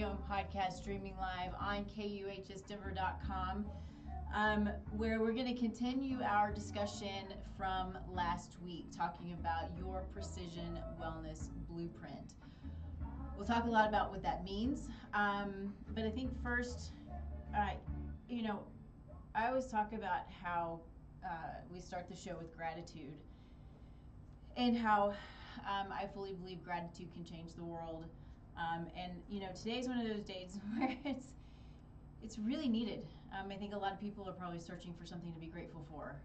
radio and podcast streaming live on KUHSdenver.com, where we're going to continue our discussion from last week, talking about your precision wellness blueprint. We'll talk a lot about what that means, but I think first, uh, you know, I always talk about how we start the show with gratitude and how I fully believe gratitude can change the world. And today's one of those days where it's really needed. I think a lot of people are probably searching for something to be grateful for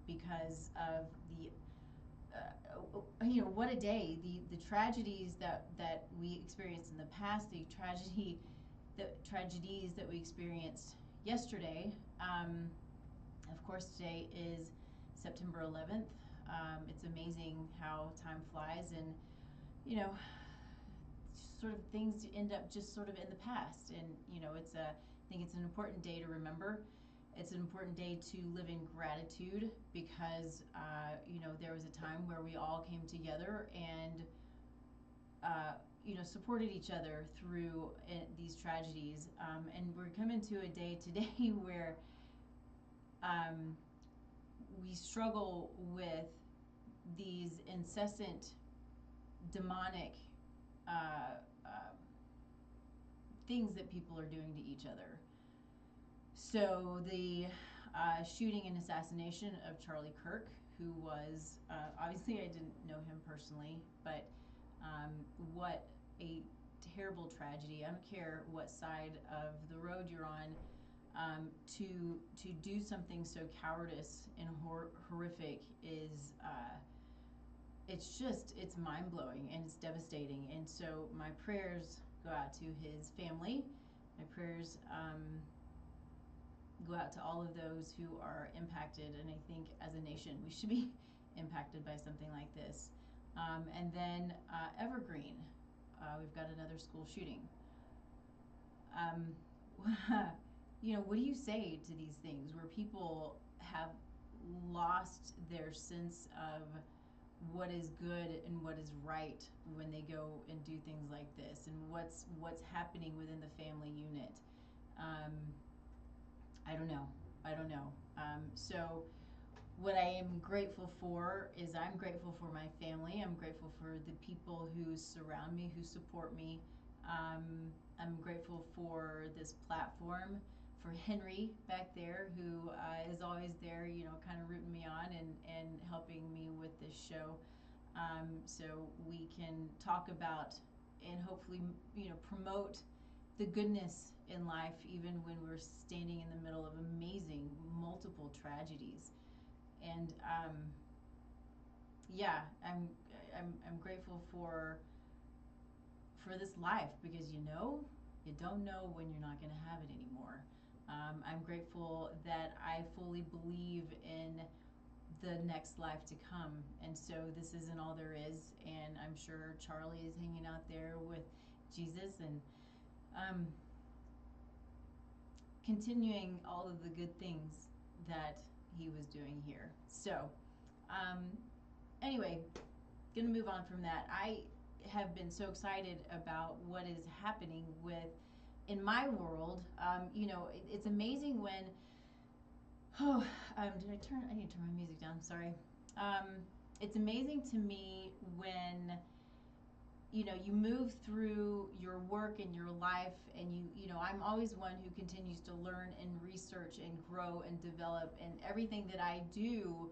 because of the what a day, the tragedies that we experienced in the past, the tragedies that we experienced yesterday. Of course, today is September 11th. It's amazing how time flies, and sort of things end up just sort of in the past. And I think it's an important day to remember. It's an important day to live in gratitude because there was a time where we all came together and supported each other through these tragedies. And we're coming to a day today where we struggle with these incessant demonic things that people are doing to each other. So the shooting and assassination of Charlie Kirk, who was, obviously I didn't know him personally, but what a terrible tragedy. I don't care what side of the road you're on, to do something so cowardice and horrific is, it's mind-blowing and it's devastating. And so my prayers go out to his family. My prayers go out to all of those who are impacted, and I think as a nation we should be impacted by something like this. And then Evergreen, we've got another school shooting. What do you say to these things where people have lost their sense of what is good and what is right when they go and do things like this, and what's happening within the family unit? I don't know. So what I am grateful for is I'm grateful for my family. I'm grateful for the people who surround me, who support me. I'm grateful for this platform, for Henry back there, who is always there, kind of rooting me on and helping me with this show, so we can talk about and hopefully, promote the goodness in life, even when we're standing in the middle of amazing multiple tragedies. And I'm grateful for this life, because you don't know when you're not going to have it anymore. I'm grateful that I fully believe in the next life to come, and so this isn't all there is. And I'm sure Charlie is hanging out there with Jesus and continuing all of the good things that he was doing here. So anyway, gonna move on from that. I have been so excited about what is happening in my world. It's amazing when I need to turn my music down, sorry. It's amazing to me when you move through your work and your life, and I'm always one who continues to learn and research and grow and develop, and everything that I do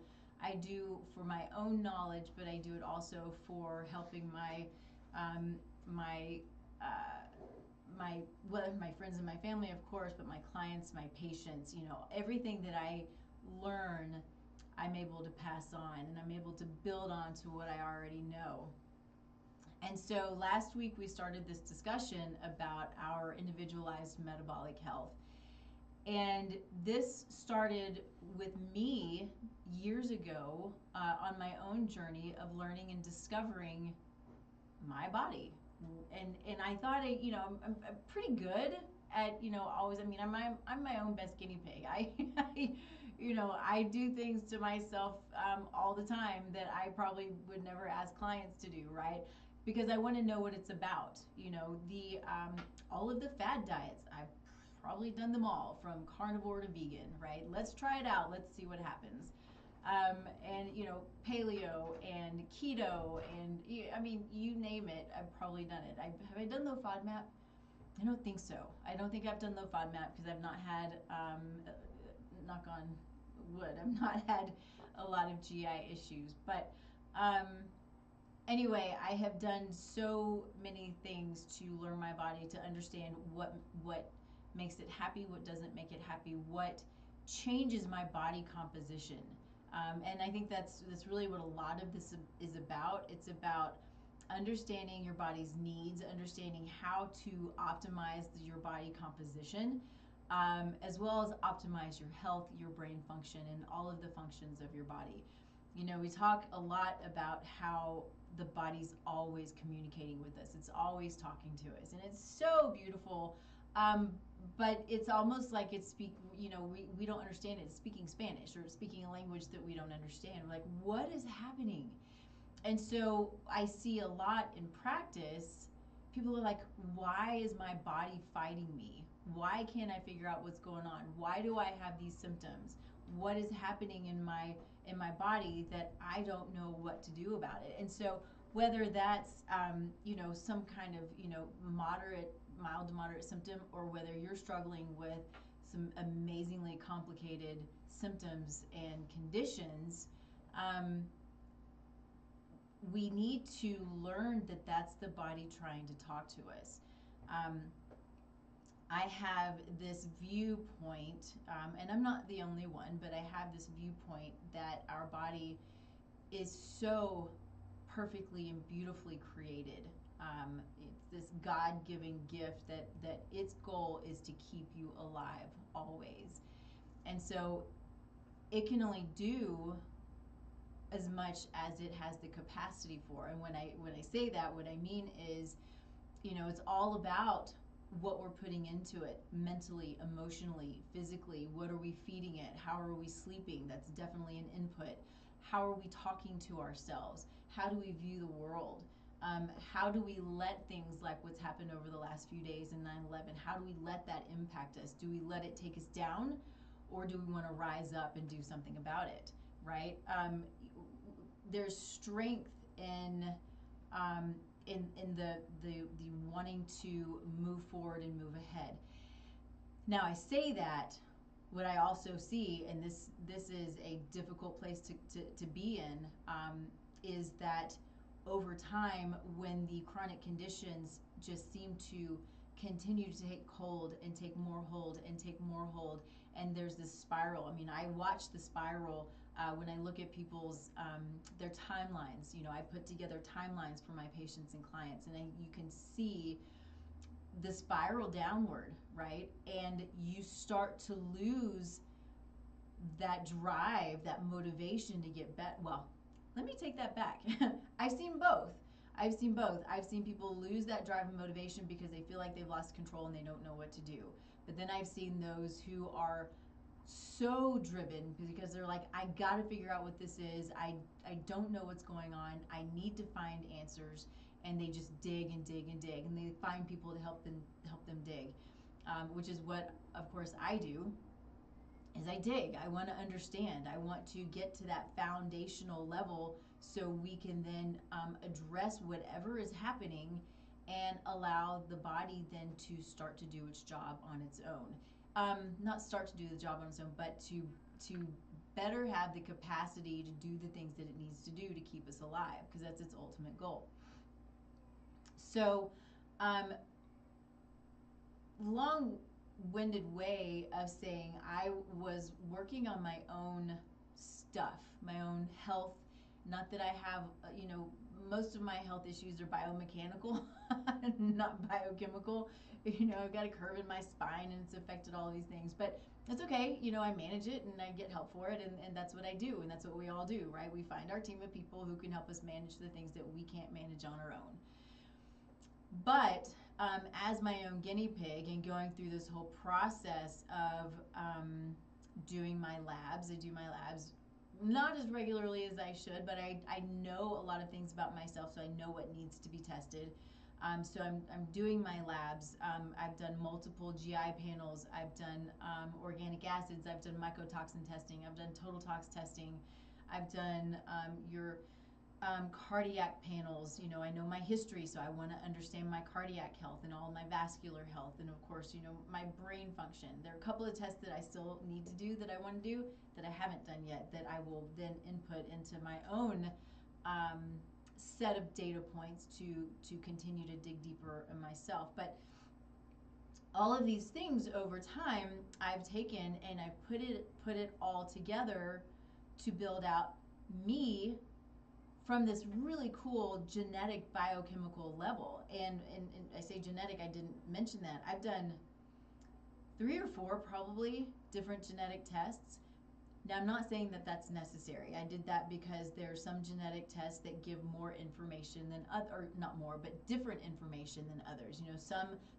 for my own knowledge, but I do it also for helping my friends and my family, of course, but my clients, my patients. Everything that I learn, I'm able to pass on, and I'm able to build on to what I already know. And so last week we started this discussion about our individualized metabolic health. And this started with me years ago on my own journey of learning and discovering my body. And I thought I'm pretty good at always. I'm my own best guinea pig. I do things to myself all the time that I probably would never ask clients to do, right? because I want to know what it's about. You know, the all of the fad diets, I've probably done them all from carnivore to vegan, right? Let's try it out. Let's see what happens. And you know, paleo and keto and I mean, you name it, I've probably done it. Have I done low FODMAP? I don't think so. I don't think I've done low FODMAP because I've not had, knock on wood, I've not had a lot of GI issues. But anyway, I have done so many things to learn my body, to understand what makes it happy, what doesn't make it happy, what changes my body composition. And I think that's really what a lot of this is about. It's about understanding your body's needs, understanding how to optimize your body composition, as well as optimize your health, your brain function, and all of the functions of your body. You know, we talk a lot about how the body's always communicating with us. It's always talking to us, and it's so beautiful. But it's almost like it's we don't understand it. It's speaking Spanish, or it's speaking a language that we don't understand. We're like, what is happening? And so I see a lot in practice, people are like, why is my body fighting me? Why can't I figure out what's going on? Why do I have these symptoms? What is happening in my body that I don't know what to do about it? And so whether that's some kind of mild to moderate symptom, or whether you're struggling with some amazingly complicated symptoms and conditions, we need to learn that that's the body trying to talk to us. I have this viewpoint, and I'm not the only one, but I have this viewpoint that our body is so perfectly and beautifully created. It's this God-given gift that its goal is to keep you alive always. And so it can only do as much as it has the capacity for. And when I say that, what I mean is, it's all about what we're putting into it mentally, emotionally, physically. What are we feeding it? How are we sleeping? That's definitely an input. How are we talking to ourselves? How do we view the world? How do we let things like what's happened over the last few days in 9/11, how do we let that impact us? Do we let it take us down, or do we want to rise up and do something about it, right? There's strength in the wanting to move forward and move ahead. Now, I say that, what I also see, and this is a difficult place to be in, is that over time, when the chronic conditions just seem to continue to take hold and take more hold and take more hold, and there's this spiral. I mean, I watch the spiral when I look at people's their timelines. I put together timelines for my patients and clients, and you can see the spiral downward, right? And you start to lose that drive, that motivation to get better. Well, let me take that back. I've seen both. I've seen people lose that drive and motivation because they feel like they've lost control and they don't know what to do. But then I've seen those who are so driven because they're like, I got to figure out what this is. I don't know what's going on. I need to find answers. And they just dig and dig and dig, and they find people to help them dig, which is what, of course, I do. Is I dig. I want to understand. I want to get to that foundational level so we can then address whatever is happening and allow the body then to start to do its job on its own. Not start to do the job on its own, but to better have the capacity to do the things that it needs to do to keep us alive, because that's its ultimate goal. So, long-winded way of saying I was working on my own stuff, my own health. Not that I have, most of my health issues are biomechanical, not biochemical. I've got a curve in my spine and it's affected all of these things, but it's okay. I manage it and I get help for it, and that's what I do, and that's what we all do, right? We find our team of people who can help us manage the things that we can't manage on our own. But as my own guinea pig and going through this whole process of doing my labs, I do my labs not as regularly as I should, but I know a lot of things about myself, so I know what needs to be tested. So I'm doing my labs. I've done multiple GI panels. I've done organic acids. I've done mycotoxin testing. I've done total tox testing. I've done your cardiac panels. You know, I know my history, so I want to understand my cardiac health and all my vascular health, and of course, you know, my brain function. There are a couple of tests that I still need to do that I want to do that I haven't done yet, that I will then input into my own set of data points to continue to dig deeper in myself. But all of these things over time I've taken and I've put it all together to build out me from this really cool genetic biochemical level. And I say genetic, I didn't mention that. I've done 3 or 4 probably different genetic tests. Now, I'm not saying that that's necessary. I did that because there are some genetic tests that give more information than other, or not more, but different information than others. You know,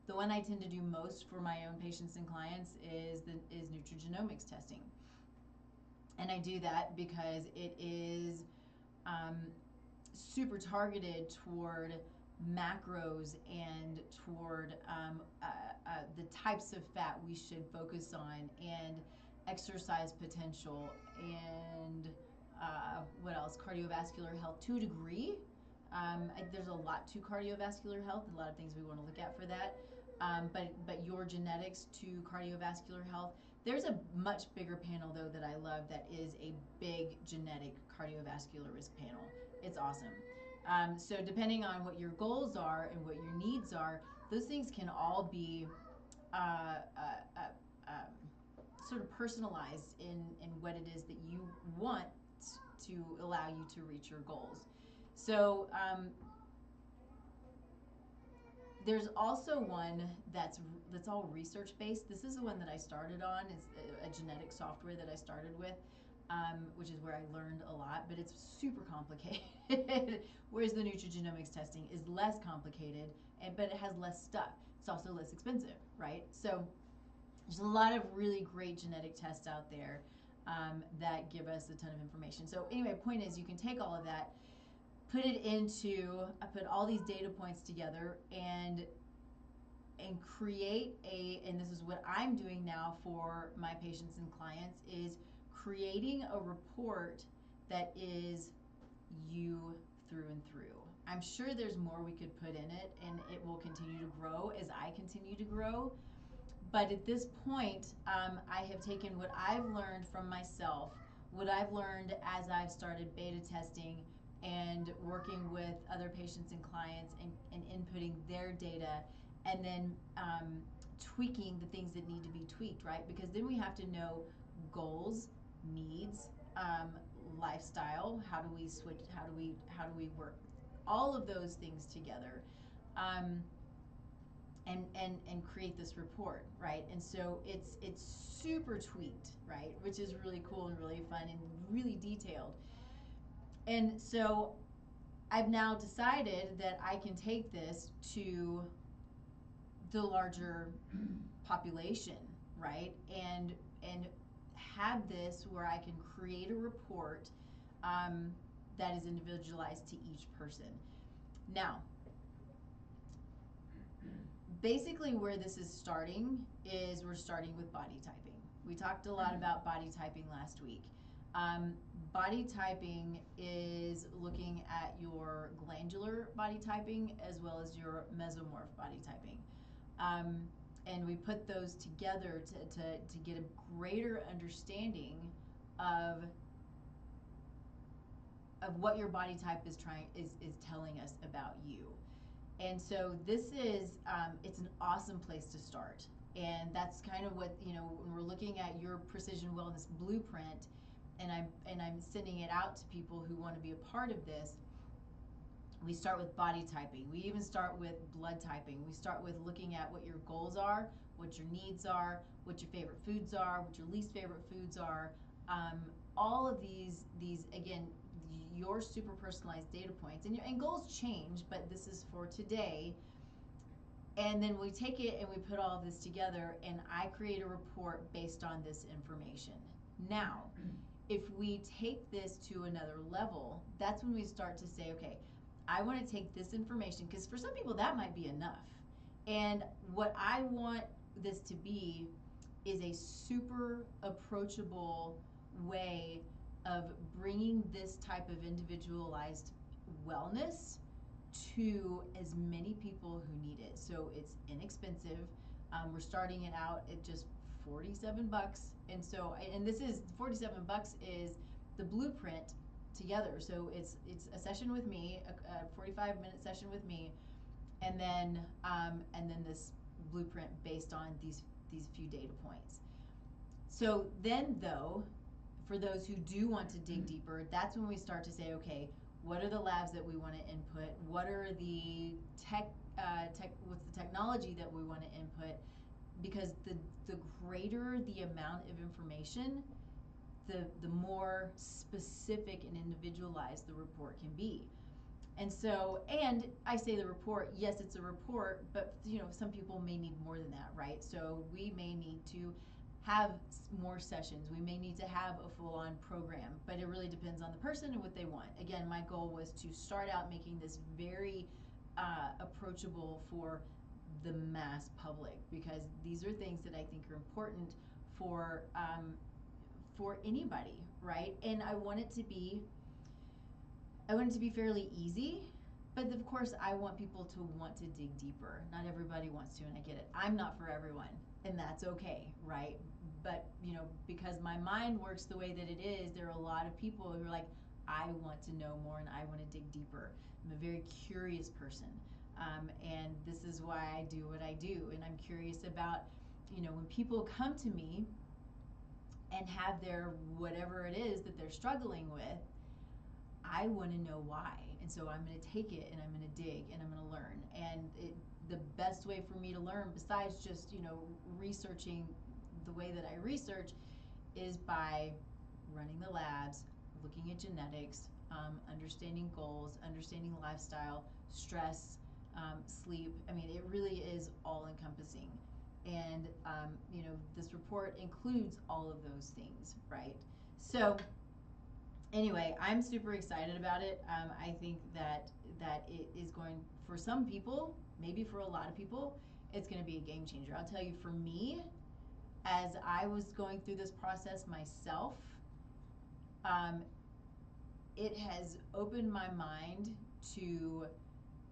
the one I tend to do most for my own patients and clients is nutrigenomics testing. And I do that because it is super targeted toward macros and toward the types of fat we should focus on, and exercise potential, and what else? Cardiovascular health to a degree. There's a lot to cardiovascular health, a lot of things we want to look at for that. But your genetics to cardiovascular health. There's a much bigger panel, though, that I love, that is a big genetic cardiovascular risk panel. It's awesome. So depending on what your goals are and what your needs are, those things can all be sort of personalized in what it is that you want to allow you to reach your goals. So there's also one that's all research based. This is the one that I started on. It's a genetic software that I started with, which is where I learned a lot, but it's super complicated. Whereas the nutrigenomics testing is less complicated, but it has less stuff. It's also less expensive, right? So there's a lot of really great genetic tests out there that give us a ton of information. So anyway, point is, you can take all of that, put all these data points together, and create and this is what I'm doing now for my patients and clients, is creating a report that is you through and through. I'm sure there's more we could put in it, and it will continue to grow as I continue to grow. But at this point, I have taken what I've learned from myself, what I've learned as I've started beta testing and working with other patients and clients, and inputting their data, and then tweaking the things that need to be tweaked, right? Because then we have to know goals, needs, lifestyle. How do we switch? How do we work all of those things together? And create this report, right? And so it's super tweaked, right? Which is really cool and really fun and really detailed. And so I've now decided that I can take this to the larger population, right? And have this where I can create a report that is individualized to each person. Now, basically where this is starting is we're starting with body typing. We talked a lot about body typing last week. Body typing is looking at your glandular body typing as well as your mesomorph body typing. And we put those together to get a greater understanding of what your body type is telling us about you. And so this is it's an awesome place to start. And that's kind of what, you know, when we're looking at your precision wellness blueprint, and I'm sending it out to people who want to be a part of this. We start with body typing. We even start with blood typing. We start with looking at what your goals are, what your needs are, what your favorite foods are, what your least favorite foods are. All of these again, your super personalized data points, and goals change, but this is for today. And then we take it and we put all of this together, and I create a report based on this information. Now, if we take this to another level, that's when we start to say, okay, I want to take this information, because for some people that might be enough. And what I want this to be is a super approachable way of bringing this type of individualized wellness to as many people who need it. So it's inexpensive. We're starting it out at just $47, and this is $47 is the blueprint together. So it's a session with me, a 45-minute session with me, and then this blueprint based on these few data points. So then, though, for those who do want to dig deeper, that's when we start to say, okay, what are the labs that we want to input? What are the what's the technology that we want to input? Because the greater the amount of information, the more specific and individualized the report can be. And so, and I say the report, yes, it's a report, but some people may need more than that, right? So we may need to have more sessions. We may need to have a full-on program, but it really depends on the person and what they want. Again, my goal was to start out making this very approachable for the mass public, because these are things that I think are important for anybody, right? And I want it to be fairly easy, but of course I want people to want to dig deeper. Not everybody wants to, and I get it. I'm not for everyone, and that's okay, right? But because my mind works the way that it is, there are a lot of people who are like, I want to know more and I want to dig deeper. I'm a very curious person, and this is why I do what I do. And I'm curious about, when people come to me and have their whatever it is that they're struggling with, I want to know why. And so I'm going to take it and I'm going to dig and I'm going to learn. And the best way for me to learn, besides just researching the way that I research, is by running the labs, looking at genetics, understanding goals, understanding lifestyle, stress, sleep. I mean, it really is all encompassing. And this report includes all of those things, right? So anyway, I'm super excited about it. I think that it is going, for some people, maybe for a lot of people, it's going to be a game changer. I'll tell you, for me, as I was going through this process myself, it has opened my mind to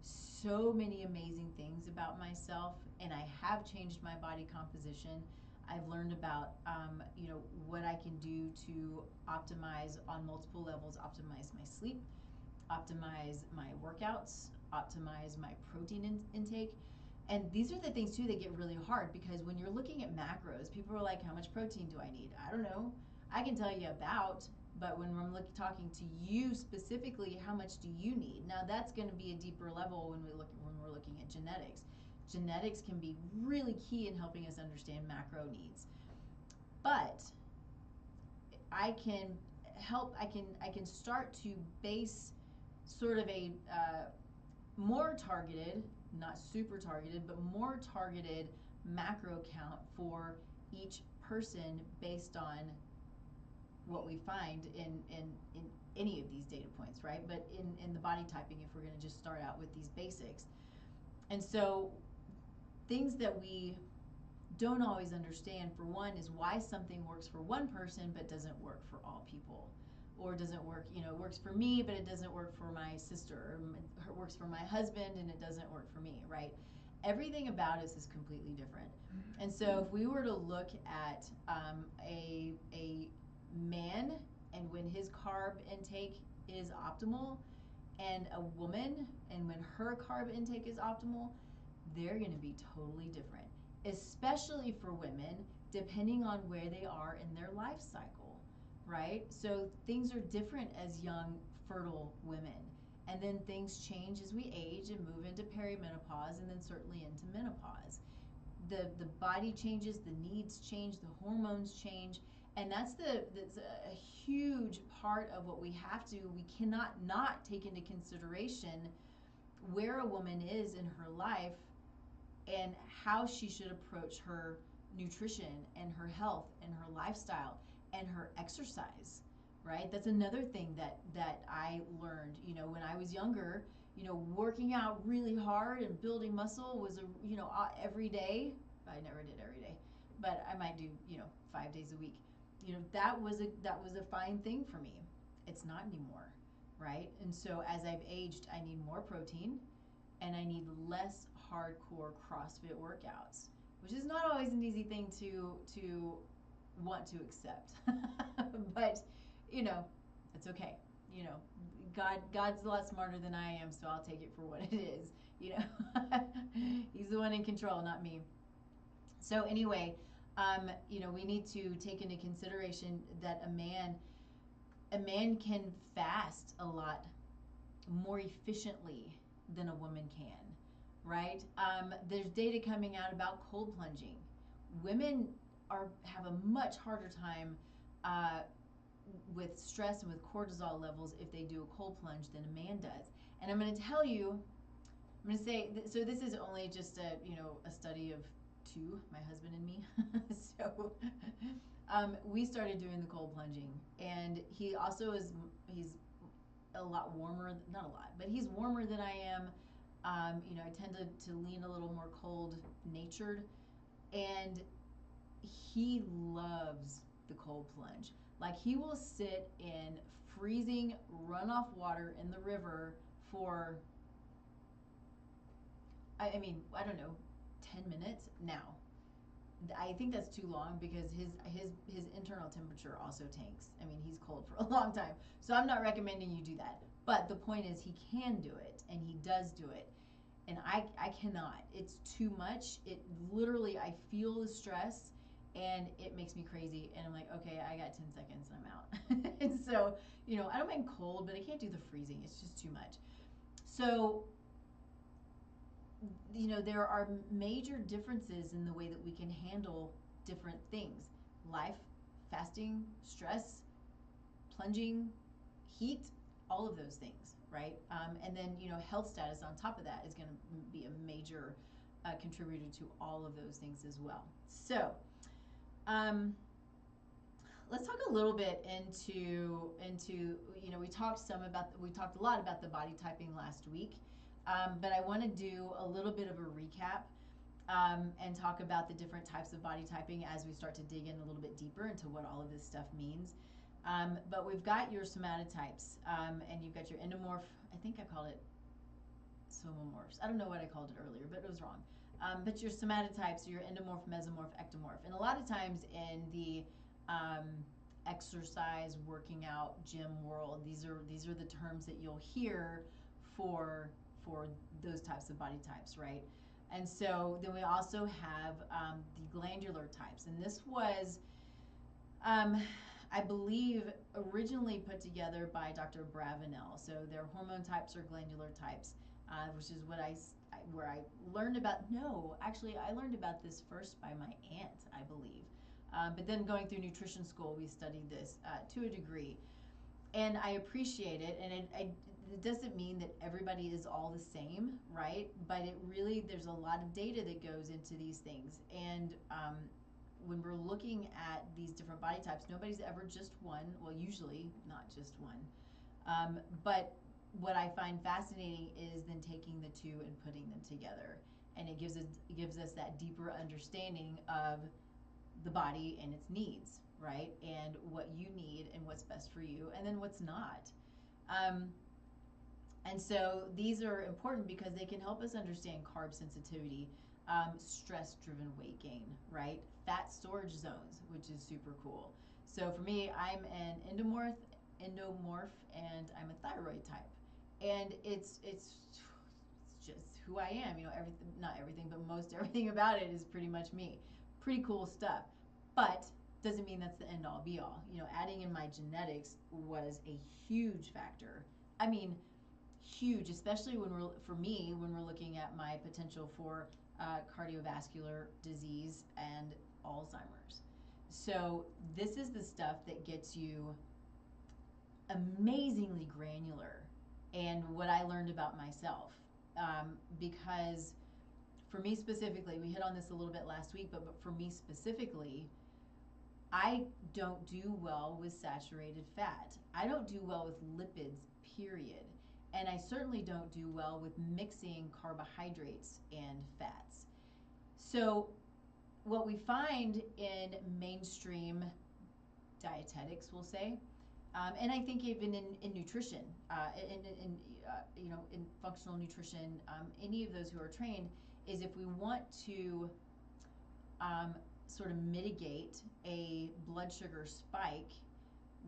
so many amazing things about myself, and I have changed my body composition. I've learned about what I can do to optimize on multiple levels, optimize my sleep, optimize my workouts, optimize my protein intake. And these are the things too that get really hard, because when you're looking at macros, people are like, how much protein do I need? I don't know. I can tell you about, but when I'm talking to you specifically, how much do you need? Now that's going to be a deeper level when we're looking at genetics. Genetics can be really key in helping us understand macro needs. But I can start to base sort of a more targeted, not super targeted, but more targeted macro count for each person based on what we find in any of these data points, right? But in the body typing, if we're going to just start out with these basics. And so things that we don't always understand, for one, is why something works for one person but doesn't work for all people, or doesn't work, it works for me but it doesn't work for my sister, or it works for my husband and it doesn't work for me, right? Everything about us is completely different. And so if we were to look at a man, and when his carb intake is optimal, and a woman, and when her carb intake is optimal, they're going to be totally different, especially for women, depending on where they are in their life cycle, right? So things are different as young, fertile women. And then things change as we age and move into perimenopause, and then certainly into menopause. The body changes, the needs change, the hormones change, and that's a huge part of what we cannot not take into consideration where a woman is in her life and how she should approach her nutrition and her health and her lifestyle and her exercise, right? That's another thing that I learned, when I was younger. Working out really hard and building muscle was every day. I never did every day, but I might do 5 days a week. That was a fine thing for me. It's not anymore, right? And so as I've aged, I need more protein, and I need less hardcore CrossFit workouts, which is not always an easy thing to want to accept. But it's okay. God's a lot smarter than I am, so I'll take it for what it is. He's the one in control, not me. So anyway, we need to take into consideration that a man can fast a lot more efficiently than a woman can, right? There's data coming out about cold plunging. Women have a much harder time with stress and with cortisol levels if they do a cold plunge than a man does. And I'm going to tell you, I'm going to say, so this is only just a study of two, my husband and me. So we started doing the cold plunging, and he's a lot warmer, not a lot, but he's warmer than I am. I tend to lean a little more cold natured, and he loves the cold plunge. Like, he will sit in freezing runoff water in the river for, I don't know, 10 minutes now. I think that's too long because his internal temperature also tanks. He's cold for a long time. So I'm not recommending you do that. But the point is, he can do it, and he does do it. And I cannot. It's too much. It literally, I feel the stress, and it makes me crazy. And I'm like, okay, I got 10 seconds and I'm out. And so, I don't mind cold, but I can't do the freezing. It's just too much. So, there are major differences in the way that we can handle different things: life, fasting, stress, plunging, heat, all of those things, right? And then, health status on top of that is going to be a major contributor to all of those things as well. So, let's talk a little bit into we talked a lot about the body typing last week. But I want to do a little bit of a recap and talk about the different types of body typing as we start to dig in a little bit deeper into what all of this stuff means. But we've got your somatotypes, and you've got your endomorph. I think I called it somomorphs. I don't know what I called it earlier, but it was wrong. But your somatotypes are your endomorph, mesomorph, ectomorph. And a lot of times in the exercise, working out, gym world, these are the terms that you'll hear for those types of body types, right? And so then we also have the glandular types. And this was, I believe, originally put together by Dr. Bravenel. So their hormone types are glandular types, which is what where I learned about. No, actually, I learned about this first by my aunt, I believe. But then going through nutrition school, we studied this to a degree. And I appreciate it, and it doesn't mean that everybody is all the same, right? But there's a lot of data that goes into these things. And when we're looking at these different body types, nobody's ever just one. Well, usually not just one. But what I find fascinating is then taking the two and putting them together. And it gives us that deeper understanding of the body and its needs, right? And what you need and what's best for you, and then what's not. And so these are important because they can help us understand carb sensitivity, stress-driven weight gain, right? Fat storage zones, which is super cool. So for me, I'm an endomorph, and I'm a thyroid type. And it's just who I am. Everything, not everything, but most everything about it is pretty much me. Pretty cool stuff. But doesn't mean that's the end all be all. Adding in my genetics was a huge factor. Huge, especially when we're looking at my potential for cardiovascular disease and Alzheimer's. So this is the stuff that gets you amazingly granular, and what I learned about myself, because for me specifically, we hit on this a little bit last week, but for me specifically, I don't do well with saturated fat. I don't do well with lipids, period. And I certainly don't do well with mixing carbohydrates and fats. So, what we find in mainstream dietetics, we'll say, and I think even in nutrition, in functional nutrition, any of those who are trained, is if we want to um, sort of mitigate a blood sugar spike,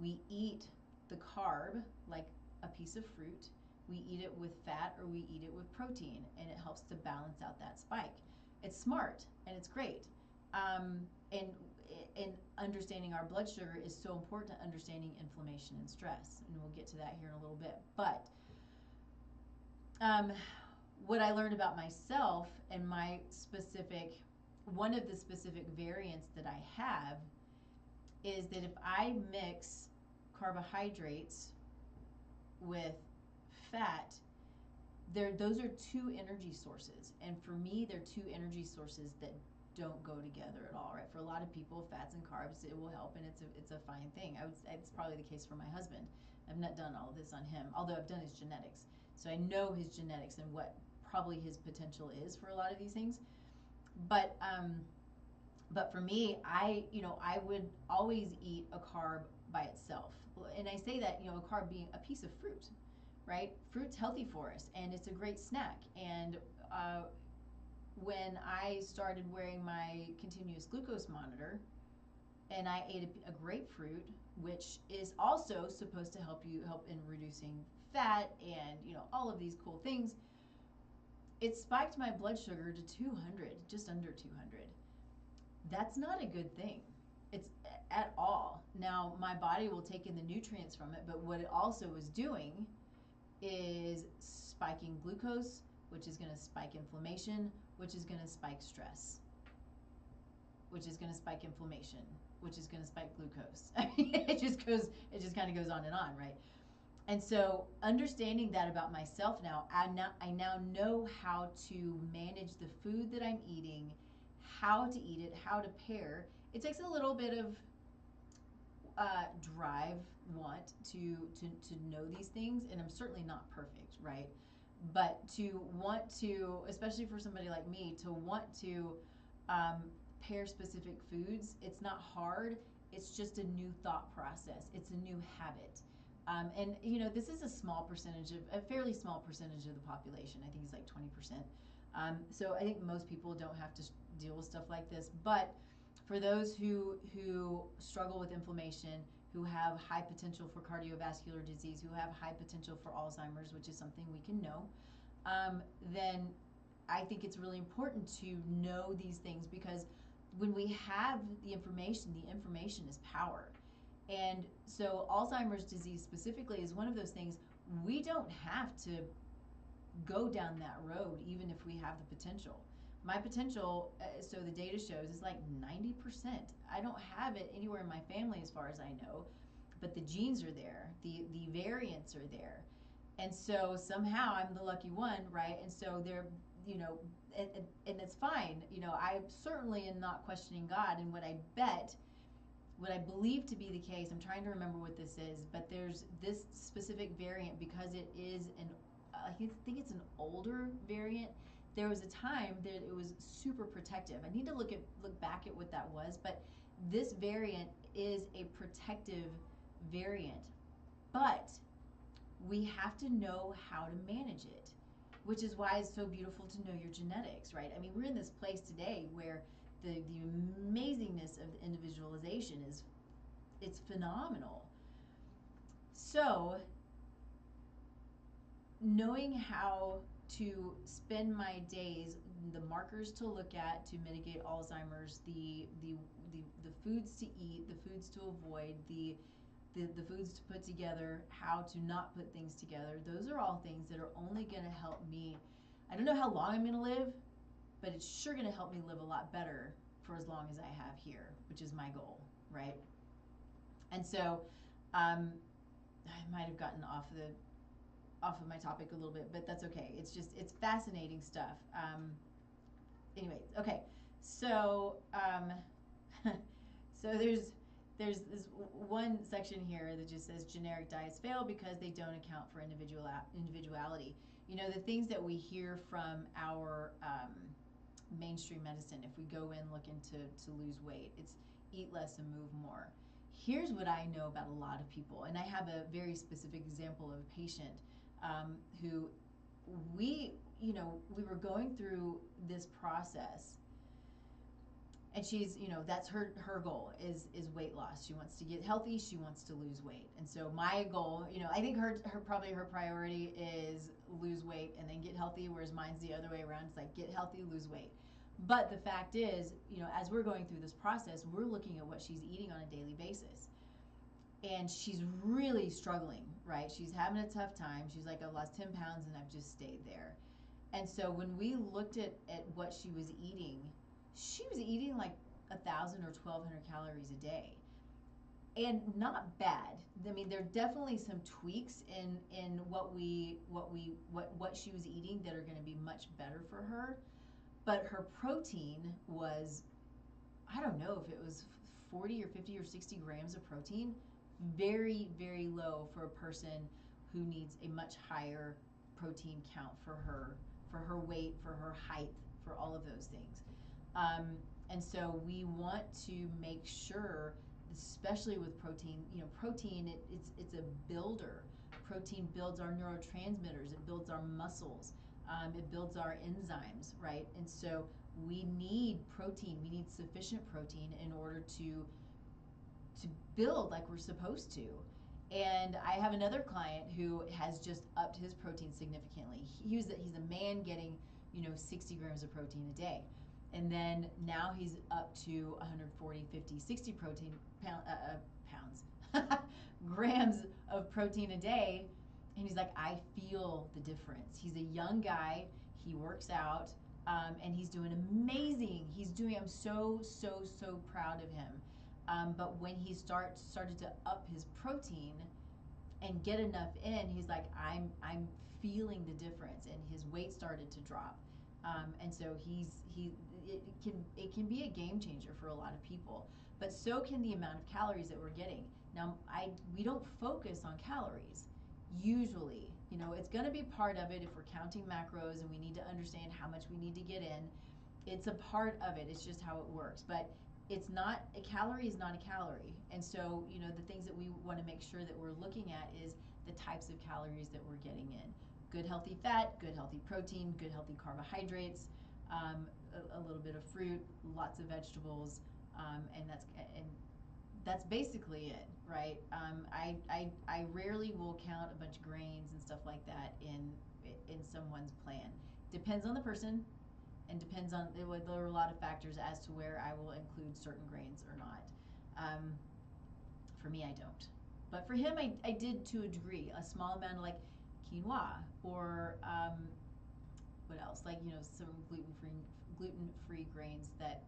we eat the carb like a piece of fruit. We eat it with fat or we eat it with protein, and it helps to balance out that spike. It's smart and it's great. And understanding our blood sugar is so important to understanding inflammation and stress, and we'll get to that here in a little bit. But what I learned about myself and my specific, one of the specific variants that I have is that if I mix carbohydrates with fat, those are two energy sources, and for me, they're two energy sources that don't go together at all. Right? For a lot of people, fats and carbs, it will help, and it's a fine thing. It's probably the case for my husband. I've not done all of this on him, although I've done his genetics, so I know his genetics and what probably his potential is for a lot of these things. But for me, I would always eat a carb by itself, and I say that, a carb being a piece of fruit, right? Fruit's healthy for us, and it's a great snack. And when I started wearing my continuous glucose monitor, and I ate a grapefruit, which is also supposed to help in reducing fat and all of these cool things, it spiked my blood sugar to 200, just under 200. That's not a good thing. It's at all. Now, my body will take in the nutrients from it, but what it also is doing is spiking glucose, which is going to spike inflammation, which is going to spike stress, which is going to spike inflammation, which is going to spike glucose. I mean, it just kind of goes on and on, right? And so understanding that about myself now, I now know how to manage the food that I'm eating, how to eat it, how to pair. It takes a little bit of drive, want to know these things, and I'm certainly not perfect, right? But to want to, especially for somebody like me, to want to pair specific foods, it's not hard. It's just a new thought process. It's a new habit. And this is a fairly small percentage of the population. I think it's like 20%. So I think most people don't have to deal with stuff like this. But for those who struggle with inflammation, who have high potential for cardiovascular disease, who have high potential for Alzheimer's, which is something we can know, then I think it's really important to know these things, because when we have the information is power. And so Alzheimer's disease specifically is one of those things we don't have to go down that road even if we have the potential. My potential, so the data shows, is like 90%. I don't have it anywhere in my family as far as I know, but the genes are there, the variants are there. And so somehow I'm the lucky one, right? And so they're, and it's fine. I certainly am not questioning God, and what I believe to be the case, I'm trying to remember what this is, but there's this specific variant, because it is I think it's an older variant. There was a time that it was super protective. I need to look back at what that was, but this variant is a protective variant. But we have to know how to manage it, which is why it's so beautiful to know your genetics, right? I mean, we're in this place today where the amazingness of the individualization it's phenomenal. So knowing how to spend my days, the markers to look at to mitigate Alzheimer's, the foods to eat, the foods to avoid, the foods to put together, how to not put things together, those are all things that are only going to help me. I don't know how long I'm going to live, but it's sure going to help me live a lot better for as long as I have here, which is my goal, right? And so I might have gotten off of my topic a little bit, but that's okay. It's fascinating stuff. Anyway, okay. So so there's this one section here that just says generic diets fail because they don't account for individuality. You know, the things that we hear from our mainstream medicine, if we go in looking to lose weight, it's eat less and move more. Here's what I know about a lot of people, and I have a very specific example of a patient who we were going through this process, and she's, that's her goal is weight loss. She wants to get healthy, she wants to lose weight. And so my goal, I think her probably her priority is lose weight and then get healthy, whereas mine's the other way around. It's like get healthy, lose weight. But the fact is, as we're going through this process, we're looking at what she's eating on a daily basis. And she's really struggling, right? She's having a tough time. She's like, I've lost 10 pounds and I've just stayed there. And so when we looked at what she was eating like 1,000 or 1,200 calories a day. And not bad. I mean, there are definitely some tweaks in what she was eating that are going to be much better for her. But her protein was, I don't know if it was 40 or 50 or 60 grams of protein. Very, very low for a person who needs a much higher protein count for her weight, for her height, for all of those things. And so we want to make sure, especially with protein, protein, it's a builder. Protein builds our neurotransmitters, it builds our muscles, it builds our enzymes, right? And so we need protein, we need sufficient protein in order to build like we're supposed to. And I have another client who has just upped his protein significantly. He's a man getting, 60 grams of protein a day. And then now he's up to 140, 50, 60 protein pounds, grams of protein a day. And he's like, I feel the difference. He's a young guy. He works out, and he's doing amazing. I'm so, so, so proud of him. But when he started to up his protein and get enough in, he's like, I'm feeling the difference, and his weight started to drop. And so it can be a game changer for a lot of people, but so can the amount of calories that we're getting. Now, we don't focus on calories usually. It's going to be part of it if we're counting macros and we need to understand how much we need to get in. It's a part of it. It's just how it works. But it's not a calorie is not a calorie. And so, the things that we want to make sure that we're looking at is the types of calories that we're getting in. Good healthy fat, good healthy protein, good healthy carbohydrates, a little bit of fruit, lots of vegetables, and that's basically it, right? I rarely will count a bunch of grains and stuff like that in someone's plan. Depends on the person, and depends on there are a lot of factors as to where I will include certain grains or not. For me, I don't, but for him, I did to a degree, a small amount of like quinoa or what else, like some gluten-free grains that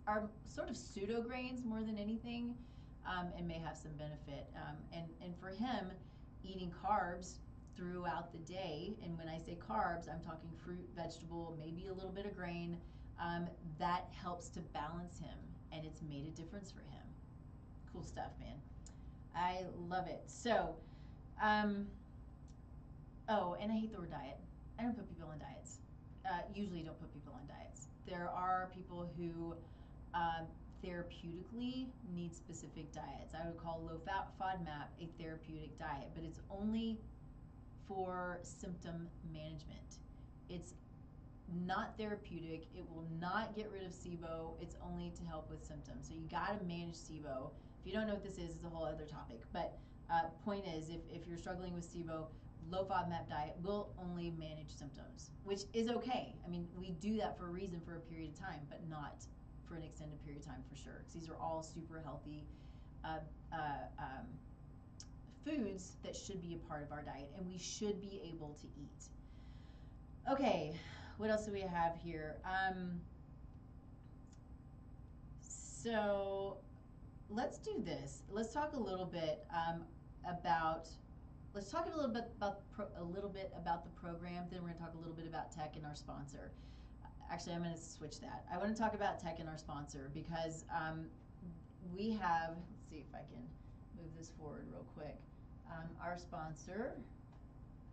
are sort of pseudo grains more than anything, and may have some benefit. And for him, eating carbs throughout the day, and when I say carbs, I'm talking fruit, vegetable, maybe a little bit of grain, that helps to balance him, and it's made a difference for him. Cool stuff, man. I love it. So, oh, and I hate the word diet. I don't put people on diets. Usually don't put people on diets. There are people who therapeutically need specific diets. I would call low fat FODMAP a therapeutic diet, but it's only for symptom management. It's not therapeutic. It will not get rid of SIBO. It's only to help with symptoms. So you got to manage SIBO. If you don't know what this is, it's a whole other topic. But point is, if you're struggling with SIBO, low FODMAP diet will only manage symptoms, which is okay. I mean, we do that for a reason, for a period of time, but not for an extended period of time for sure. Because these are all super healthy foods that should be a part of our diet, and we should be able to eat. Okay, what else do we have here? So let's do this. Let's talk a little bit about. Let's talk a little bit about the program. Then we're going to talk a little bit about tech and our sponsor. Actually, I'm going to switch that. I want to talk about tech and our sponsor because we have, let's see if I can move this forward real quick. Our sponsor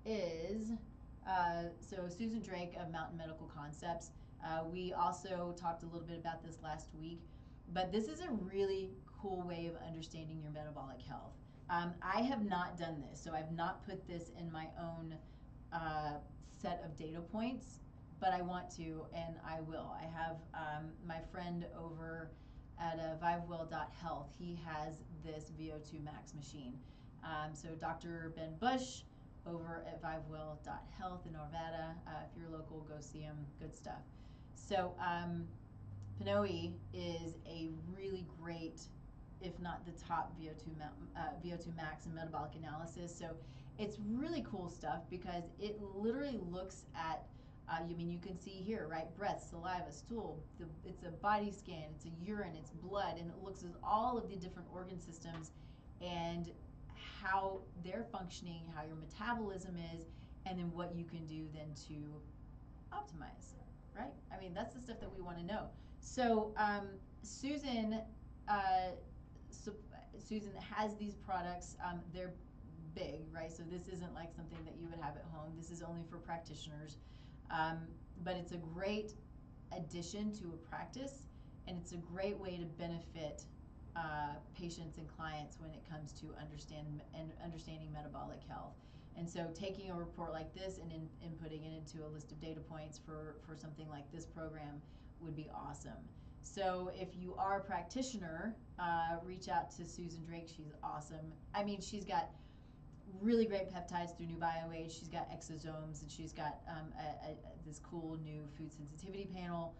is, so Susan Drake of Mountain Medical Concepts. We also talked a little bit about this last week, but this is a really cool way of understanding your metabolic health. I have not done this, so I've not put this in my own set of data points, but I want to, and I will. I have my friend over at vivewell.health. He has this VO2 Max machine. So Dr. Ben Bush over at vivewell.health in Arvada. If you're local, go see him. Good stuff. So Pnoe is a really great, if not the top VO2 Max and metabolic analysis. So it's really cool stuff because it literally looks at, I mean, you can see here, right? Breath, saliva, stool. It's a body scan. It's a urine. It's blood, and it looks at all of the different organ systems and how they're functioning, how your metabolism is, and then what you can do then to optimize, right? I mean, that's the stuff that we want to know. So Susan has these products. They're big, right? So this isn't like something that you would have at home. This is only for practitioners. But it's a great addition to a practice, and it's a great way to benefit patients and clients when it comes to understanding metabolic health. And so taking a report like this and inputting it into a list of data points for something like this program would be awesome. So if you are a practitioner, reach out to Susan Drake. She's awesome. I mean, she's got really great peptides through New BioAge. She's got exosomes, and she's got this cool new food sensitivity panel.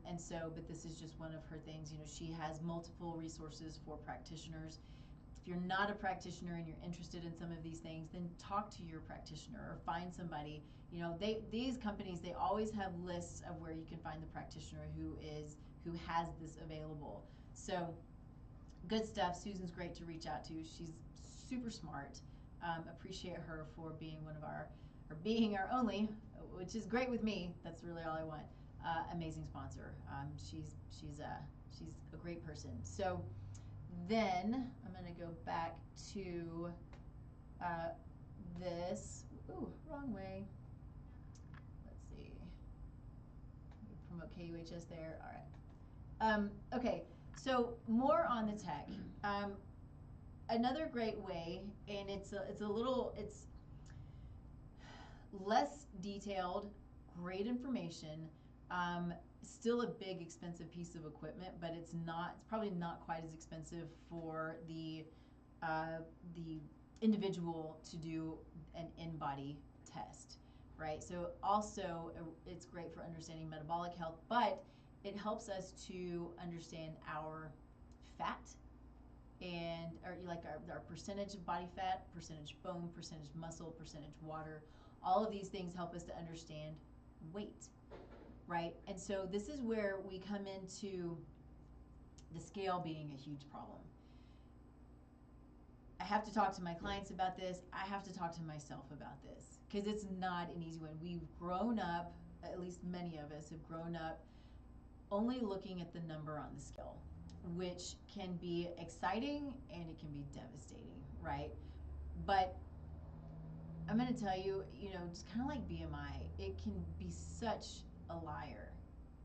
And so, but this is just one of her things. You know, she has multiple resources for practitioners. If you're not a practitioner and you're interested in some of these things, then talk to your practitioner or find somebody. You know, these companies, they always have lists of where you can find the practitioner who has this available. So good stuff. Susan's great to reach out to. She's super smart. Appreciate her for being being our only, which is great with me. That's really all I want. Amazing sponsor. She's a great person. So then I'm going to go back to this. Ooh, wrong way. Let's see. Promote KUHS there. All right. Okay. So more on the tech. Another great way, and it's less detailed, great information, still a big expensive piece of equipment, but it's probably not quite as expensive for the individual to do an in-body test, right? So also it's great for understanding metabolic health, but it helps us to understand our fat and our percentage of body fat, percentage bone, percentage muscle, percentage water. All of these things help us to understand weight, right? And so this is where we come into the scale being a huge problem. I have to talk to my clients about this. I have to talk to myself about this because it's not an easy one. We've grown up, at least many of us have grown up, only looking at the number on the scale, which can be exciting and it can be devastating, right? But I'm going to tell you, just kind of like BMI, it can be such a liar.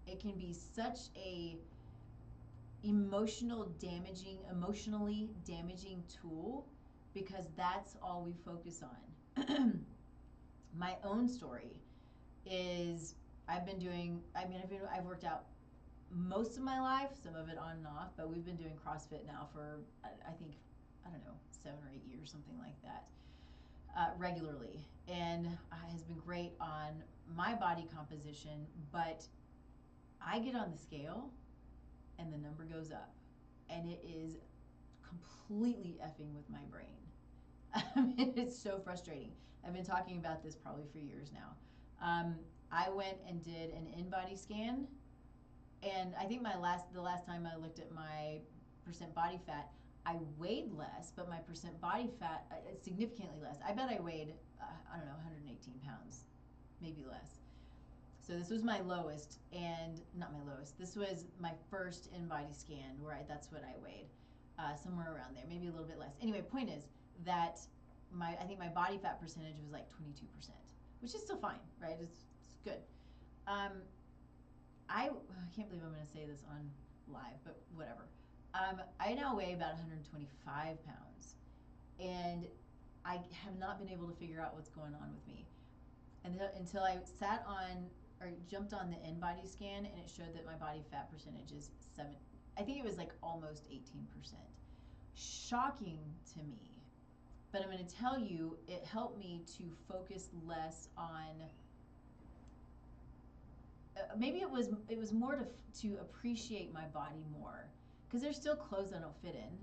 It can be such a emotionally damaging tool because that's all we focus on. My own story is I've worked out most of my life, some of it on and off, but we've been doing CrossFit now for, I think, 7 or 8 years, something like that, regularly. And has been great on my body composition, but I get on the scale and the number goes up, and it is completely effing with my brain. I mean, it's so frustrating. I've been talking about this probably for years now. I went and did an in-body scan, and I think the last time I looked at my percent body fat, I weighed less, but my percent body fat significantly less. I bet I weighed 118 pounds, maybe less. So this was my lowest, and not my lowest. This was my first in-body scan where that's what I weighed, somewhere around there, maybe a little bit less. Anyway, point is that I think my body fat percentage was like 22%, which is still fine, right? It's good. I can't believe I'm going to say this on live, but whatever. I now weigh about 125 pounds, and I have not been able to figure out what's going on with me. And until I sat on or jumped on the in-body scan, and it showed that my body fat percentage is I think it was like almost 18%. Shocking to me. But I'm going to tell you, it helped me to focus less on maybe it was more to appreciate my body more, because there's still clothes I don't fit in.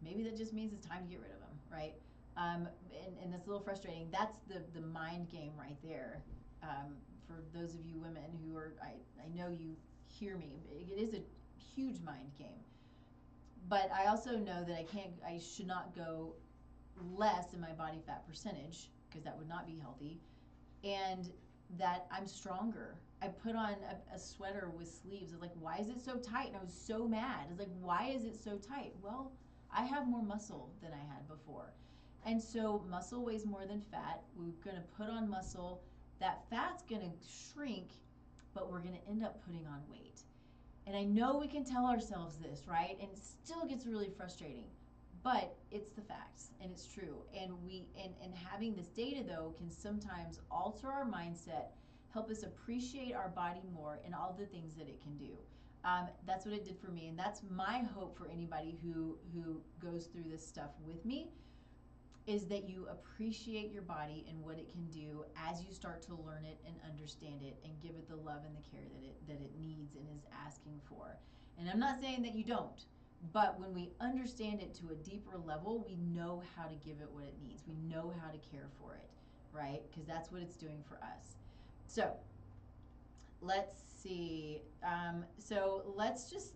Maybe that just means it's time to get rid of them, right? And that's a little frustrating. That's the mind game right there. For those of you women who are, I know you hear me. It is a huge mind game. But I also know that I should not go less in my body fat percentage, because that would not be healthy, and that I'm stronger. I put on a sweater with sleeves. I was like, why is it so tight? And I was so mad. I was like, why is it so tight? Well, I have more muscle than I had before. And so muscle weighs more than fat. We're going to put on muscle. That fat's going to shrink, but we're going to end up putting on weight. And I know we can tell ourselves this, right? And it still gets really frustrating. But it's the facts, and it's true. And and having this data, though, can sometimes alter our mindset, help us appreciate our body more and all the things that it can do. That's what it did for me, and that's my hope for anybody who goes through this stuff with me, is that you appreciate your body and what it can do as you start to learn it and understand it and give it the love and the care that it needs and is asking for. And I'm not saying that you don't. But when we understand it to a deeper level, we know how to give it what it needs. We know how to care for it, right? Because that's what it's doing for us. So let's see. So let's just,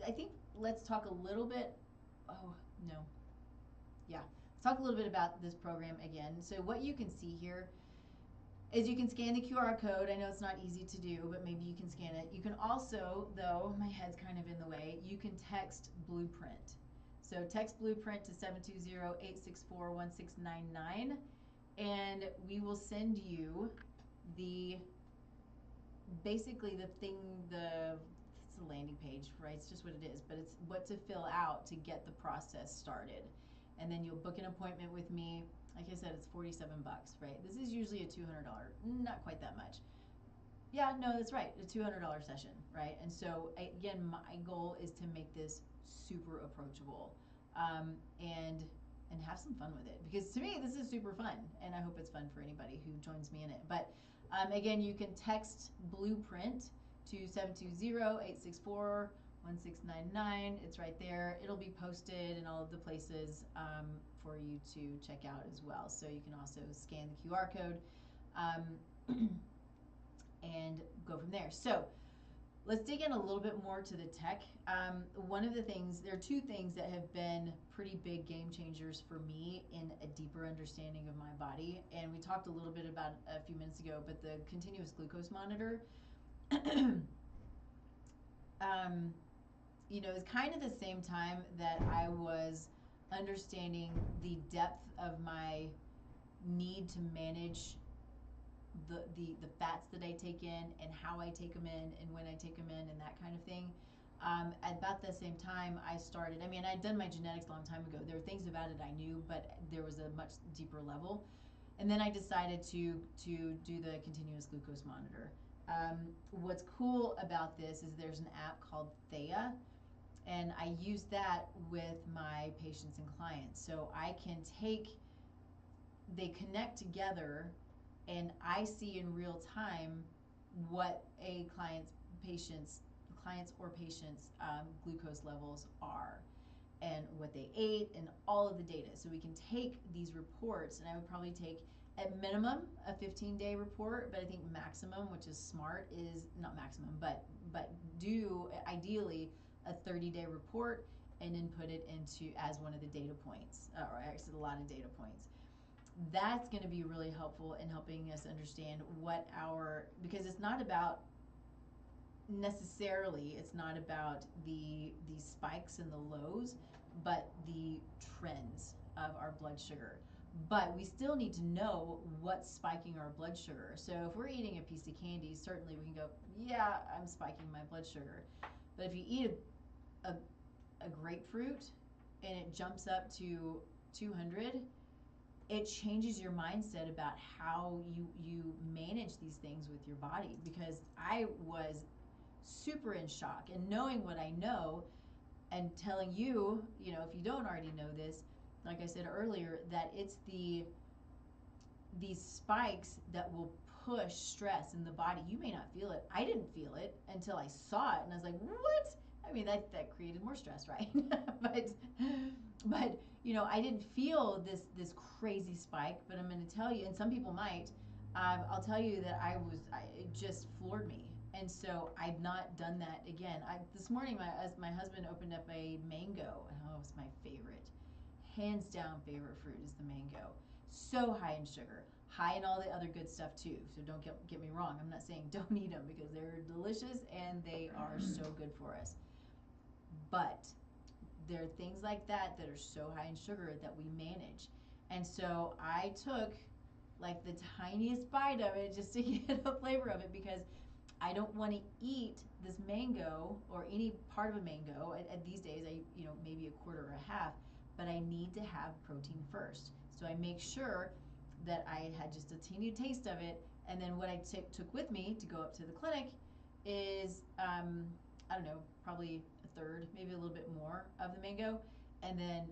I think let's talk a little bit. Oh, no. Yeah. Let's talk a little bit about this program again. So what you can see here is you can scan the QR code. I know it's not easy to do, but maybe you can scan it. You can also, though, my head's kind of in the way, you can text Blueprint. So text Blueprint to 720-864-1699, and we will send you basically it's a landing page, right? It's just what it is, but it's what to fill out to get the process started. And then you'll book an appointment with me. Like I said, it's $47, right? This is usually a $200, not quite that much. Yeah, no, that's right, a $200 session, right? And so again, my goal is to make this super approachable, and have some fun with it, because to me this is super fun, and I hope it's fun for anybody who joins me in it. But again, you can text Blueprint to 720-864-1699. It's right there. It'll be posted in all of the places for you to check out as well. So you can also scan the QR code and go from there. So let's dig in a little bit more to the tech. One of the things, there are two things that have been pretty big game changers for me in a deeper understanding of my body. And we talked a little bit about a few minutes ago, but the continuous glucose monitor, it's kind of the same time that I was understanding the depth of my need to manage the fats that I take in and how I take them in and when I take them in and that kind of thing. At about the same time, I started, I'd done my genetics a long time ago. There were things about it I knew, but there was a much deeper level. And then I decided to do the continuous glucose monitor. What's cool about this is there's an app called Thea, and I use that with my patients and clients. So I can they connect together, and I see in real time what a client's or patients' glucose levels are, and what they ate, and all of the data. So we can take these reports, and I would probably take at minimum a 15-day report, but I think maximum, which is smart, is not maximum, but do ideally a 30-day report, and then put it into as one of the data points, or actually a lot of data points. that's going to be really helpful in helping us understand because it's not about necessarily, it's not about the spikes and the lows, but the trends of our blood sugar. But we still need to know what's spiking our blood sugar. So if we're eating a piece of candy, certainly we can go, yeah, I'm spiking my blood sugar. But if you eat a grapefruit and it jumps up to 200, it changes your mindset about how you manage these things with your body. Because I was super in shock, and knowing what I know and telling you, if you don't already know this, like I said earlier, that it's these spikes that will push stress in the body. You may not feel it. I didn't feel it until I saw it, and I was like, what? I mean, that created more stress, right? but I didn't feel this crazy spike. But I'm going to tell you, and some people might. I'll tell you that it just floored me, and so I've not done that again. This morning, my husband opened up a mango, and it's my favorite, hands down favorite fruit is the mango. So high in sugar, high in all the other good stuff too. So don't get me wrong. I'm not saying don't eat them, because they're delicious and they are so good for us. But there are things like that are so high in sugar that we manage. And so I took like the tiniest bite of it just to get a flavor of it, because I don't want to eat this mango or any part of a mango. At these days, maybe a quarter or a half, but I need to have protein first. So I make sure that I had just a teeny taste of it. And then what I took with me to go up to the clinic is, I don't know, probably a third, maybe a little bit more of the mango. And then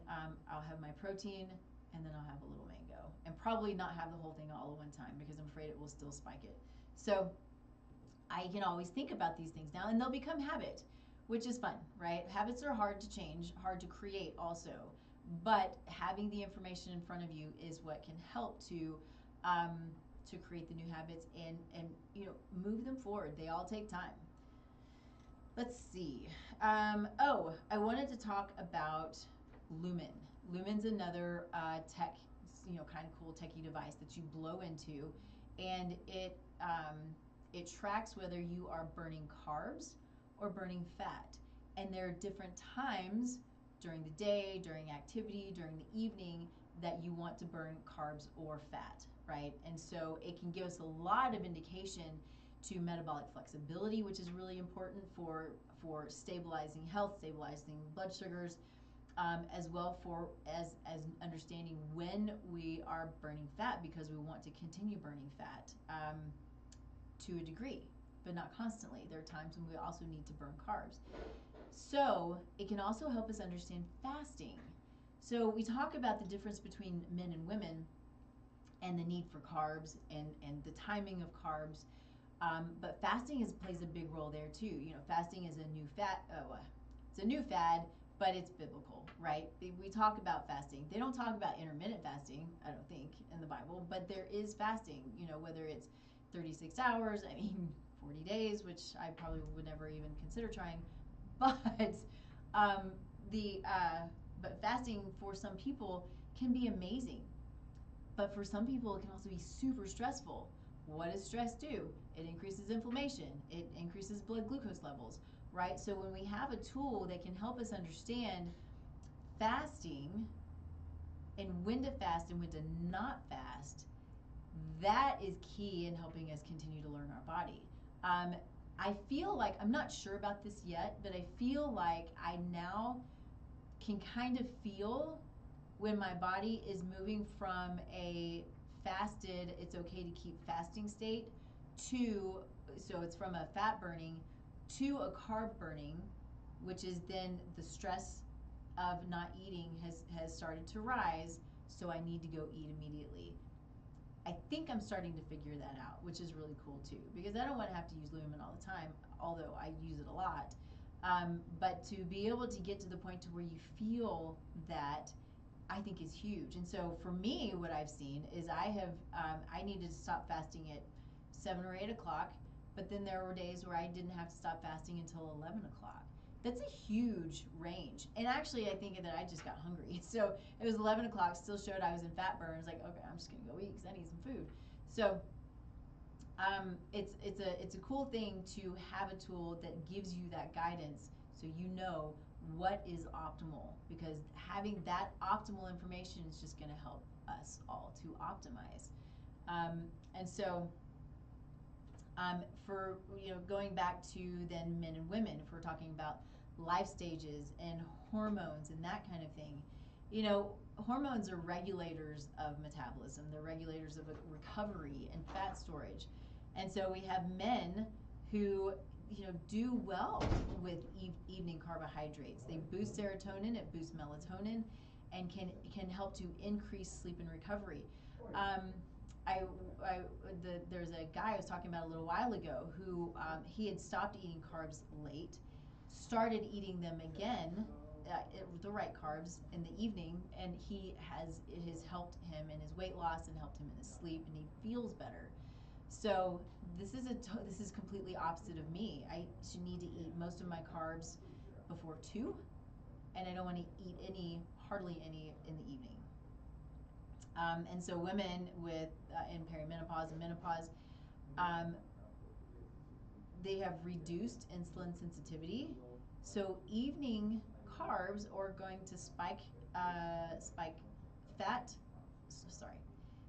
I'll have my protein, and then I'll have a little mango. And probably not have the whole thing all at one time, because I'm afraid it will still spike it. So I can always think about these things now, and they'll become habit, which is fun, right? Habits are hard to change, hard to create also. But having the information in front of you is what can help to create the new habits and move them forward. They all take time. Let's see. I wanted to talk about Lumen. Lumen's another tech, kind of cool techie device that you blow into, and it tracks whether you are burning carbs or burning fat. And there are different times during the day, during activity, during the evening, that you want to burn carbs or fat, right? And so it can give us a lot of indication to metabolic flexibility, which is really important for stabilizing health, stabilizing blood sugars, as well as understanding when we are burning fat, because we want to continue burning fat to a degree, but not constantly. There are times when we also need to burn carbs. So it can also help us understand fasting. So we talk about the difference between men and women and the need for carbs and the timing of carbs. But fasting plays a big role there too. Fasting is a new it's a new fad, but it's biblical, right? We talk about fasting. They don't talk about intermittent fasting, I don't think, in the Bible, but there is fasting, whether it's 36 hours, 40 days, which I probably would never even consider trying. But but fasting for some people can be amazing. But for some people, it can also be super stressful. What does stress do? It increases inflammation. It increases blood glucose levels, right? So when we have a tool that can help us understand fasting and when to fast and when to not fast, that is key in helping us continue to learn our body. I feel like, I'm not sure about this yet, but I feel like I now can kind of feel when my body is moving from a fasted, it's okay to keep fasting state, so it's from a fat burning to a carb burning, which is then the stress of not eating has started to rise, so I need to go eat immediately. I think I'm starting to figure that out, which is really cool too, because I don't want to have to use Lumen all the time, although I use it a lot. But to be able to get to the point to where you feel that, I think is huge. And so for me, what I've seen is I needed to stop fasting at 7 or 8 o'clock, but then there were days where I didn't have to stop fasting until 11 o'clock. That's a huge range. And actually, I think that I just got hungry. So it was 11 o'clock, still showed I was in fat burn. I was like, okay, I'm just going to go eat because I need some food. So it's a cool thing to have a tool that gives you that guidance so you know what is optimal, because having that optimal information is just going to help us all to optimize. And so for going back to then men and women, if we're talking about life stages and hormones and that kind of thing, hormones are regulators of metabolism. They're regulators of recovery and fat storage. And so we have men who do well with evening carbohydrates. They boost serotonin, it boosts melatonin, and can help to increase sleep and recovery. There's a guy I was talking about a little while ago who he had stopped eating carbs late, started eating them again, the right carbs in the evening, and it has helped him in his weight loss and helped him in his sleep, and he feels better. So this is completely opposite of me. I should need to eat most of my carbs before 2, and I don't want to eat hardly any in the evening. And so women with in perimenopause and menopause, they have reduced insulin sensitivity. So evening carbs are going to spike fat. Sorry,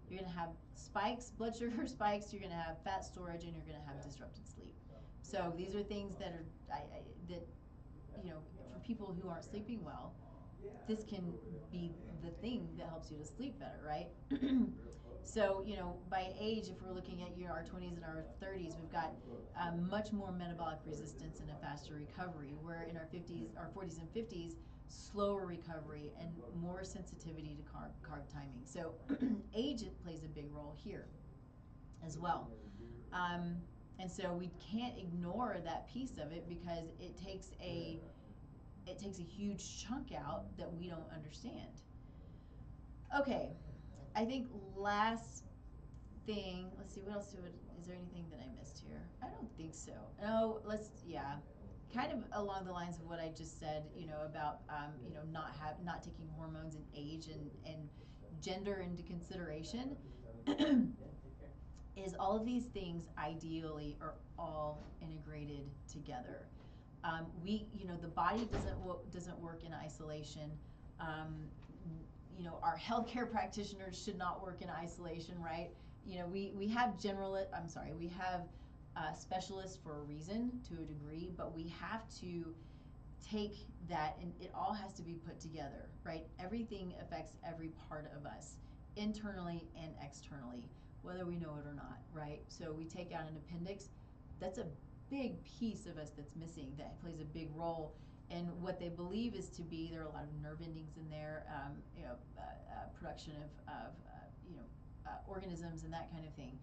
you're going to have spikes, blood sugar spikes. You're going to have fat storage, and you're going to have disrupted sleep. So these are things that are that for people who aren't sleeping well, this can be the thing that helps you to sleep better, right? So, by age, if we're looking at our 20s and our 30s, we've got much more metabolic resistance and a faster recovery. Where in our 40s and 50s, slower recovery and more sensitivity to carb timing. So, age plays a big role here as well. And so we can't ignore that piece of it, because it takes a huge chunk out that we don't understand. Okay, I think last thing, let's see, what else is there anything that I missed here? I don't think so. No, kind of along the lines of what I just said, about not taking hormones and age and gender into consideration. Is all of these things ideally are all integrated together. The body doesn't work in isolation. Our healthcare practitioners should not work in isolation, right? We have specialists for a reason, to a degree, but we have to take that, and it all has to be put together, right? Everything affects every part of us, internally and externally, whether we know it or not, right? So we take out an appendix, that's a big piece of us that's missing, that plays a big role in what they believe is to be, there are a lot of nerve endings in there, production of organisms and that kind of thing.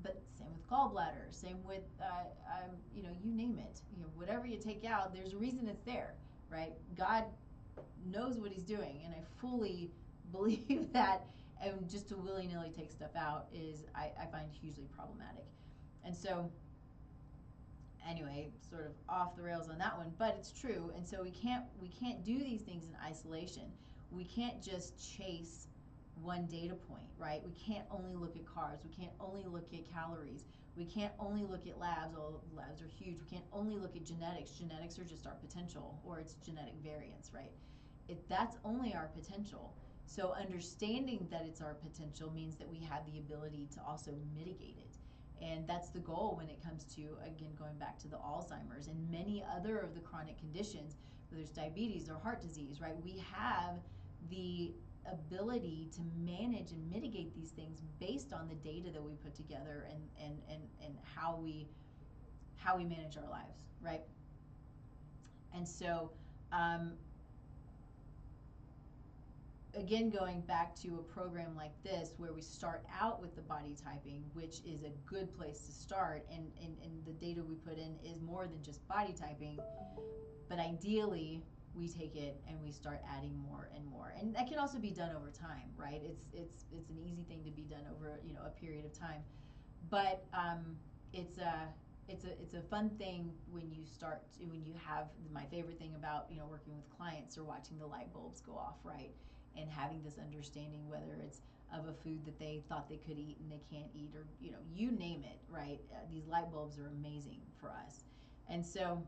But same with gallbladder, same with, you name it. Whatever you take out, there's a reason it's there, right? God knows what he's doing, and I fully believe that, and just to willy-nilly take stuff out I find hugely problematic. And so, anyway, sort of off the rails on that one, but it's true. And so we can't do these things in isolation. We can't just chase one data point, right? We can't only look at carbs. We can't only look at calories. We can't only look at labs. All labs are huge. We can't only look at genetics. Genetics are just our potential, or it's genetic variance, right? That's only our potential. So understanding that it's our potential means that we have the ability to also mitigate it. And that's the goal when it comes to, again, going back to the Alzheimer's and many other of the chronic conditions, whether it's diabetes or heart disease, right? We have the ability to manage and mitigate these things based on the data that we put together and how we manage our lives, right? And so, again, going back to a program like this where we start out with the body typing, which is a good place to start, and the data we put in is more than just body typing, but ideally we take it and we start adding more and more, and that can also be done over time, right? It's an easy thing to be done over a period of time, but it's it's a fun thing when you have my favorite thing about working with clients or watching the light bulbs go off, right? And having this understanding, whether it's of a food that they thought they could eat and they can't eat, or you name it, right? These light bulbs are amazing for us. And so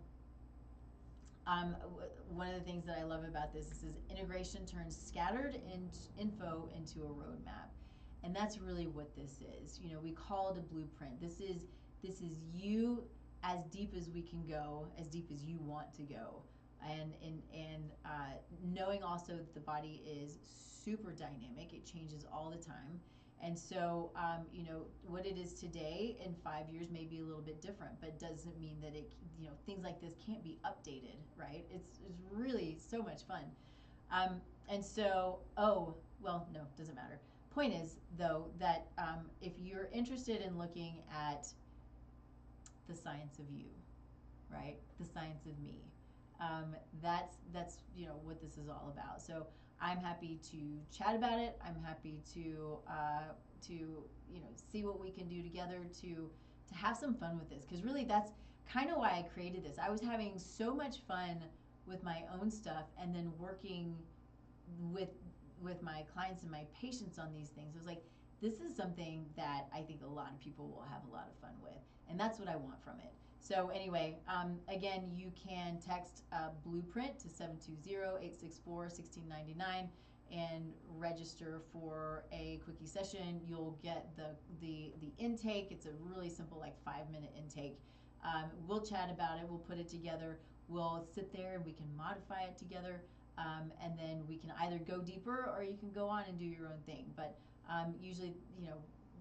one of the things that I love about this is integration turns scattered info into a roadmap. And that's really what this is. We call it a blueprint. This is you, as deep as we can go, as deep as you want to go. And knowing also that the body is super dynamic. It changes all the time. And so, what it is today in 5 years may be a little bit different, but doesn't mean that things like this can't be updated, right? It's really so much fun. And so, no, doesn't matter. Point is, though, that if you're interested in looking at the science of you, right? The science of me. That's what this is all about. So I'm happy to chat about it. I'm happy to see what we can do together to have some fun with this, because really that's kind of why I created this. I was having so much fun with my own stuff, and then working with my clients and my patients on these things. I was like, this is something that I think a lot of people will have a lot of fun with, and that's what I want from it. So anyway, again, you can text Blueprint to 720-864-1699 and register for a quickie session. You'll get the intake. It's a really simple, like 5-minute intake. We'll chat about it. We'll put it together. We'll sit there and we can modify it together. And then we can either go deeper or you can go on and do your own thing. But usually,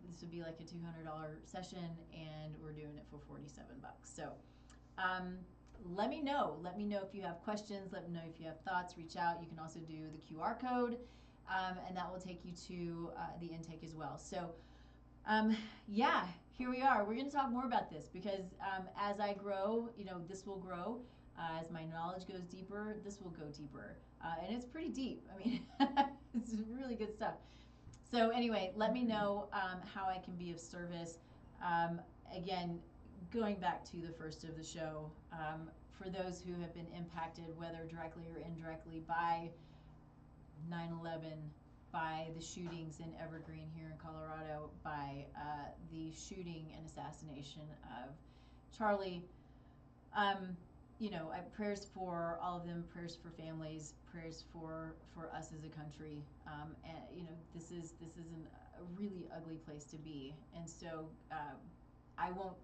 this would be like a $200 session, and we're doing it for $47. So let me know. Let me know if you have questions. Let me know if you have thoughts. Reach out. You can also do the QR code, and that will take you to the intake as well. So yeah, here we are. We're going to talk more about this because as I grow, this will grow. As my knowledge goes deeper, this will go deeper. And it's pretty deep. I mean, it's really good stuff. So anyway, let me know how I can be of service. Again, going back to the first of the show, for those who have been impacted, whether directly or indirectly, by 9/11, by the shootings in Evergreen here in Colorado, by the shooting and assassination of Charlie, prayers for all of them, prayers for families, prayers for us as a country. And this is a really ugly place to be. And so I won't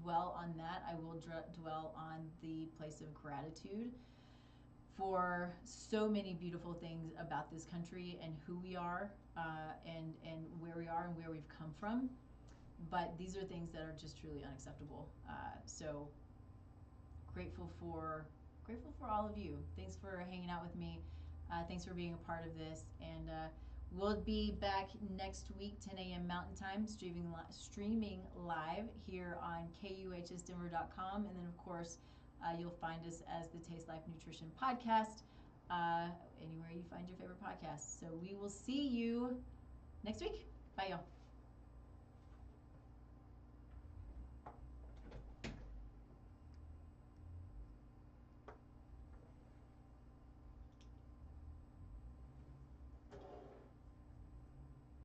dwell on that. I will dwell on the place of gratitude for so many beautiful things about this country and who we are, and where we are and where we've come from. But these are things that are just truly unacceptable. So grateful for all of you. Thanks for hanging out with me. Thanks for being a part of this. And we'll be back next week, 10 a.m. Mountain Time, streaming live here on KUHSdenver.com. And then, of course, you'll find us as the Taste Life Nutrition Podcast, anywhere you find your favorite podcast. So we will see you next week. Bye, y'all.